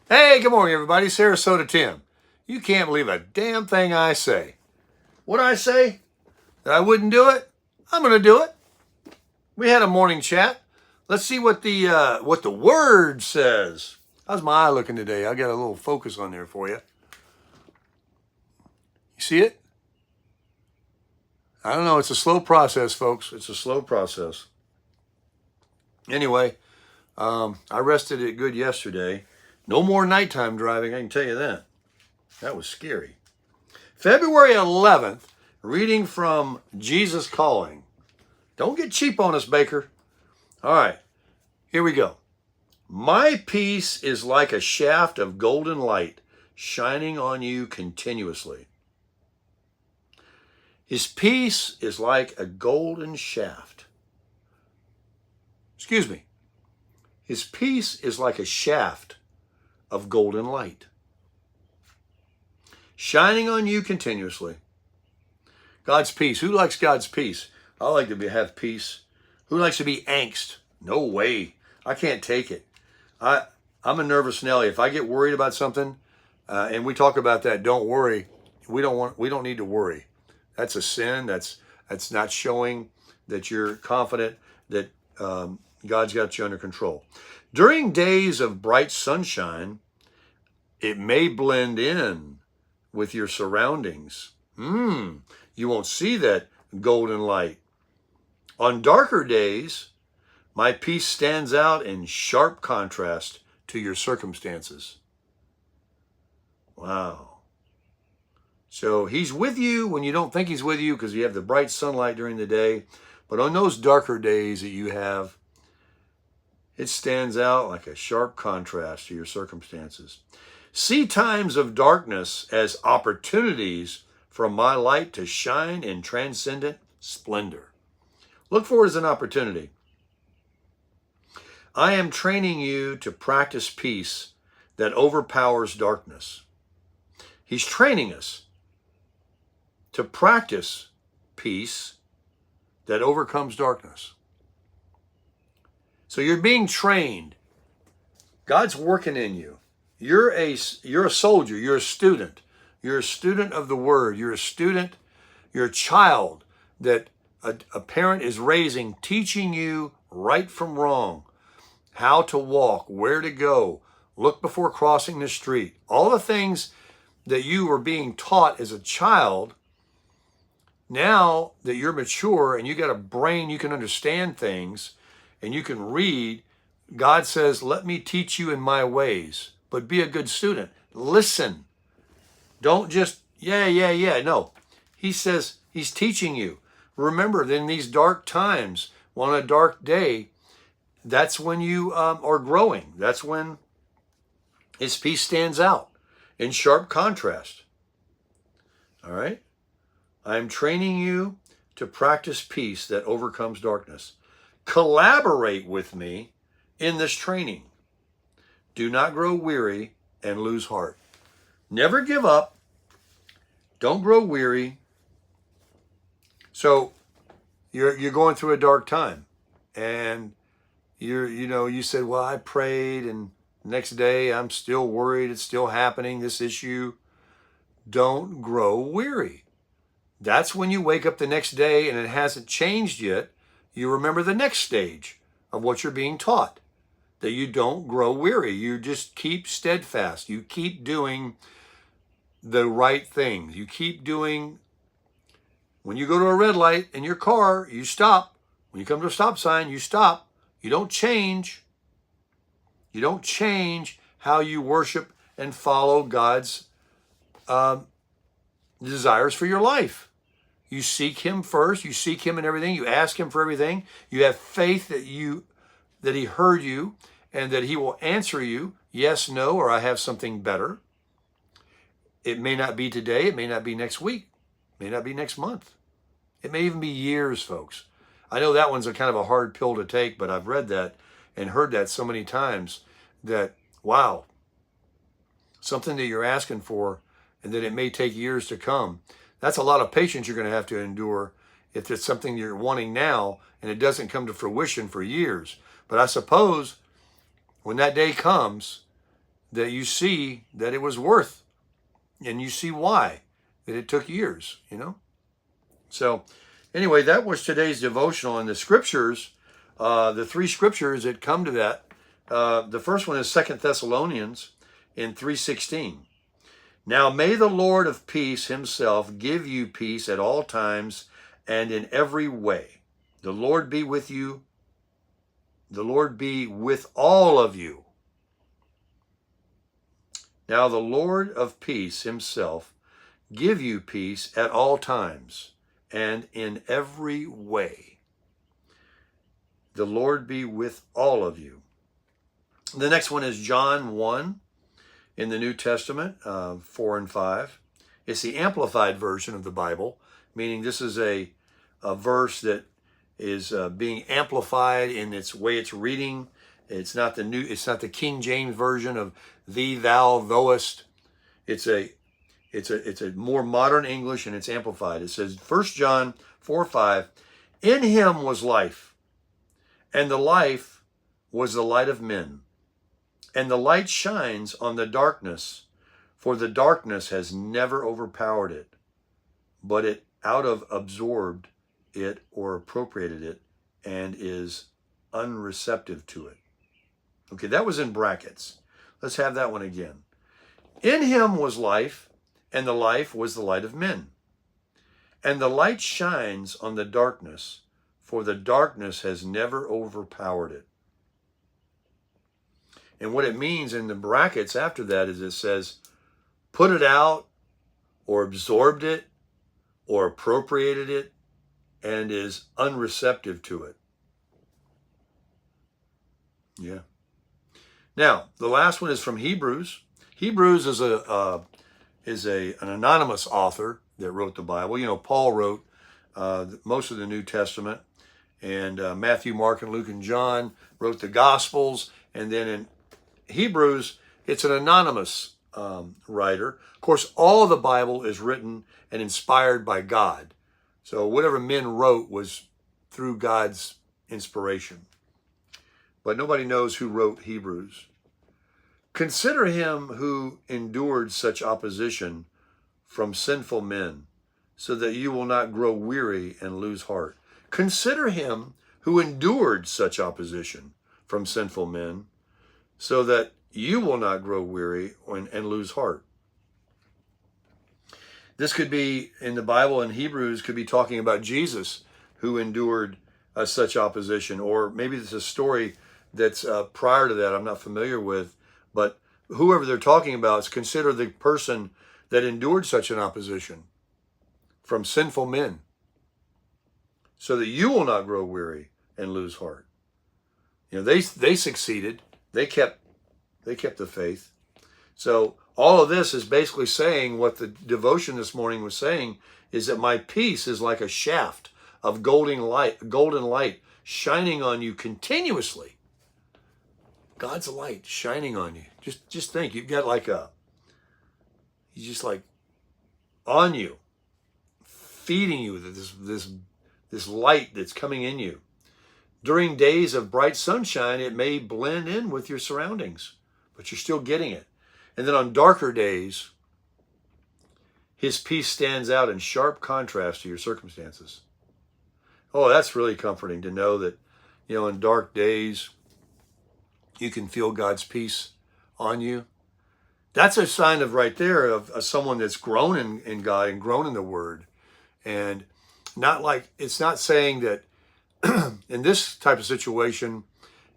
Hey, good morning, everybody. Sarasota Tim. You can't believe a damn thing I say. What I say? That I wouldn't do it? I'm going to do it. We had a morning chat. Let's see what the word says. How's my eye looking today? I got a little focus on there for you. You see it? I don't know. It's a slow process, folks. It's a slow process. Anyway, I rested it good yesterday. No more nighttime driving, I can tell you that. That was scary. February 11th, reading from Jesus Calling. Don't get cheap on us, Baker. All right, here we go. My peace is like a shaft of golden light shining on you continuously. His peace is like a golden shaft. Excuse me. His peace is like a shaft of golden light shining on you continuously. God's peace. Who likes God's peace? I like to have peace. Who likes to be angst? No way. I can't take it. I'm a nervous Nelly. If I get worried about something, and we talk about that, don't worry. We don't need to worry. That's a sin. That's not showing that you're confident that God's got you under control. During days of bright sunshine, it may blend in with your surroundings. You won't see that golden light. On darker days, my peace stands out in sharp contrast to your circumstances. Wow. So he's with you when you don't think he's with you because you have the bright sunlight during the day. But on those darker days that you have, it stands out like a sharp contrast to your circumstances. See times of darkness as opportunities for my light to shine in transcendent splendor. Look for it as an opportunity. I am training you to practice peace that overpowers darkness. He's training us to practice peace that overcomes darkness. So you're being trained. God's working in you. You're a soldier. You're a student. You're a student of the word. You're a student. You're a child that a parent is raising, teaching you right from wrong, how to walk, where to go, look before crossing the street. All the things that you were being taught as a child, now that you're mature and you got a brain, you can understand things and you can read. God says, let me teach you in my ways, but be a good student. Listen. Don't just, yeah. No, he says he's teaching you. Remember, in these dark times, on a dark day, that's when you are growing. That's when his peace stands out in sharp contrast. All right? I'm training you to practice peace that overcomes darkness. Collaborate with me in this training. Do not grow weary and lose heart. Never give up. Don't grow weary. So you're going through a dark time, and you said, well, I prayed, and the next day I'm still worried. It's still happening, this issue. Don't grow weary. That's when you wake up the next day and it hasn't changed yet. You remember the next stage of what you're being taught, that you don't grow weary. You just keep steadfast. You keep doing the right things. You keep doing, when you go to a red light in your car, you stop. When you come to a stop sign, you stop. You don't change. You don't change how you worship and follow God's desires for your life. You seek him first. You seek him in everything. You ask him for everything. You have faith that he heard you and that he will answer you, yes, no, or I have something better. It may not be today. It may not be next week. It may not be next month. It may even be years, folks. I know that one's a kind of a hard pill to take, but I've read that and heard that so many times that, wow, something that you're asking for and that it may take years to come. That's a lot of patience you're going to have to endure if it's something you're wanting now and it doesn't come to fruition for years. But I suppose when that day comes, that you see that it was worth, and you see why, that it took years, So anyway, that was today's devotional. And the scriptures, the three scriptures that come to that, the first one is 2 Thessalonians in 3:16. Now may the Lord of peace himself give you peace at all times and in every way. The Lord be with you. The Lord be with all of you. Now the Lord of peace himself give you peace at all times and in every way. The Lord be with all of you. The next one is John 1 in the New Testament, 4 and 5. It's the amplified version of the Bible, meaning this is a verse that is being amplified in its way it's reading. It's not the King James version of thee, thou, thouest. It's a more modern English, and it's amplified. It says, 1 John 4:5, in him was life, and the life was the light of men. And the light shines on the darkness, for the darkness has never overpowered it, but it out of absorbed it or appropriated it and is unreceptive to it. Okay, that was in brackets. Let's have that one again. In him was life, and the life was the light of men. And the light shines on the darkness, for the darkness has never overpowered it. And what it means in the brackets after that is it says, put it out, or absorbed it, or appropriated it, and is unreceptive to it. Yeah. Now, the last one is from Hebrews. Hebrews is an anonymous author that wrote the Bible. Paul wrote most of the New Testament, and Matthew, Mark, and Luke, and John wrote the Gospels, and then in Hebrews, it's an anonymous writer. Of course, all the Bible is written and inspired by God. So whatever men wrote was through God's inspiration. But nobody knows who wrote Hebrews. Consider him who endured such opposition from sinful men, so that you will not grow weary and lose heart. Consider him who endured such opposition from sinful men, so that you will not grow weary and lose heart. This could be, in the Bible, in Hebrews, could be talking about Jesus, who endured such opposition. Or maybe it's a story that's prior to that I'm not familiar with. But whoever they're talking about is consider the person that endured such an opposition from sinful men, so that you will not grow weary and lose heart. They succeeded. They kept the faith. So all of this is basically saying what the devotion this morning was saying, is that my peace is like a shaft of golden light shining on you continuously. God's light shining on you. Just think, you've got he's just like on you, feeding you this light that's coming in you. During days of bright sunshine, it may blend in with your surroundings, but you're still getting it. And then on darker days, his peace stands out in sharp contrast to your circumstances. Oh, that's really comforting to know that, in dark days, you can feel God's peace on you. That's a sign of right there of someone that's grown in God and grown in the Word. And it's not saying that in this type of situation,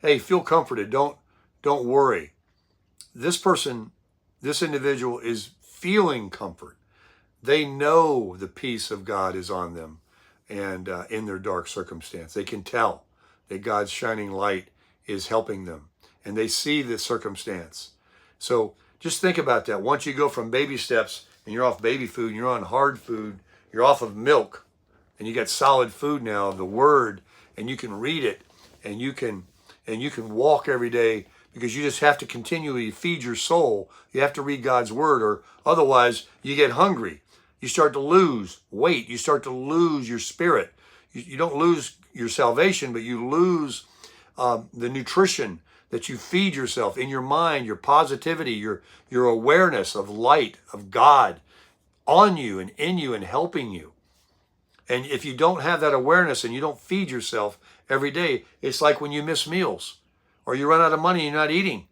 hey, feel comforted. Don't worry. This individual is feeling comfort. They know the peace of God is on them, and in their dark circumstance, they can tell that God's shining light is helping them, and they see the circumstance. So just think about that. Once you go from baby steps and you're off baby food and you're on hard food, you're off of milk, and you got solid food now of the Word, and you can read it, and you can walk every day, because you just have to continually feed your soul. You have to read God's Word, or otherwise you get hungry. You start to lose weight. You start to lose your spirit. You don't lose your salvation, but you lose the nutrition that you feed yourself in your mind, your positivity, your awareness of light, of God on you and in you and helping you. And if you don't have that awareness and you don't feed yourself every day, it's like when you miss meals or you run out of money and you're not eating.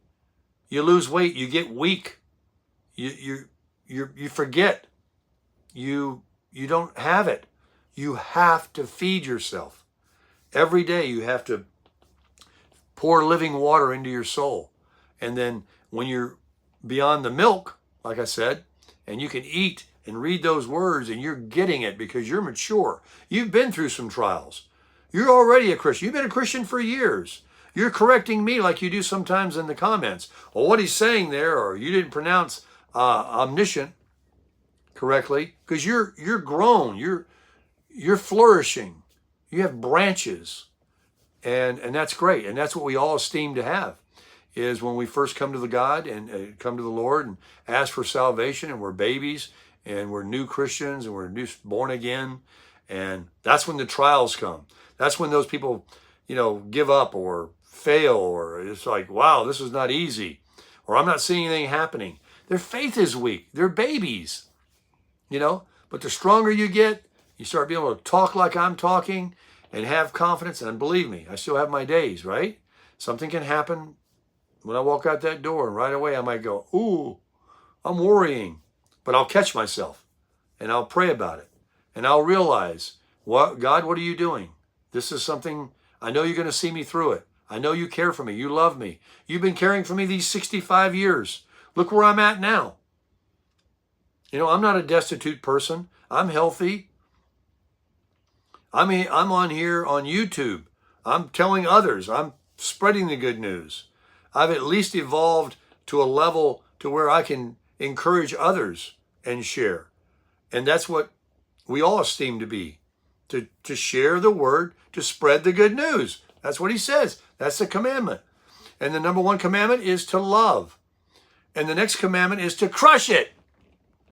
You lose weight, you get weak. You forget. You don't have it. You have to feed yourself. Every day you have to pour living water into your soul. And then when you're beyond the milk, like I said, and you can eat and read those words and you're getting it because you're mature. You've been through some trials. You're already a Christian. You've been a Christian for years. You're correcting me like you do sometimes in the comments. Well, what he's saying there, or you didn't pronounce omniscient correctly, because you're grown. You're flourishing. You have branches. And that's great. And that's what we all esteem to have, is when we first come to the God and come to the Lord and ask for salvation, and we're babies and we're new Christians and we're born again. And that's when the trials come. That's when those people, give up or fail, or it's like, wow, this is not easy, or I'm not seeing anything happening. Their faith is weak. They're babies, but the stronger you get, you start being able to talk like I'm talking and have confidence. And believe me, I still have my days, right? Something can happen when I walk out that door, and right away I might go, ooh, I'm worrying. But I'll catch myself and I'll pray about it. And I'll realize, God, what are you doing? This is something, I know you're going to see me through it. I know you care for me. You love me. You've been caring for me these 65 years. Look where I'm at now. I'm not a destitute person. I'm healthy. I'm on here on YouTube. I'm telling others. I'm spreading the good news. I've at least evolved to a level to where I can encourage others and share. And that's what we all esteem to be, to share the word, to spread the good news. That's what he says. That's the commandment. And the number one commandment is to love. And the next commandment is to crush it.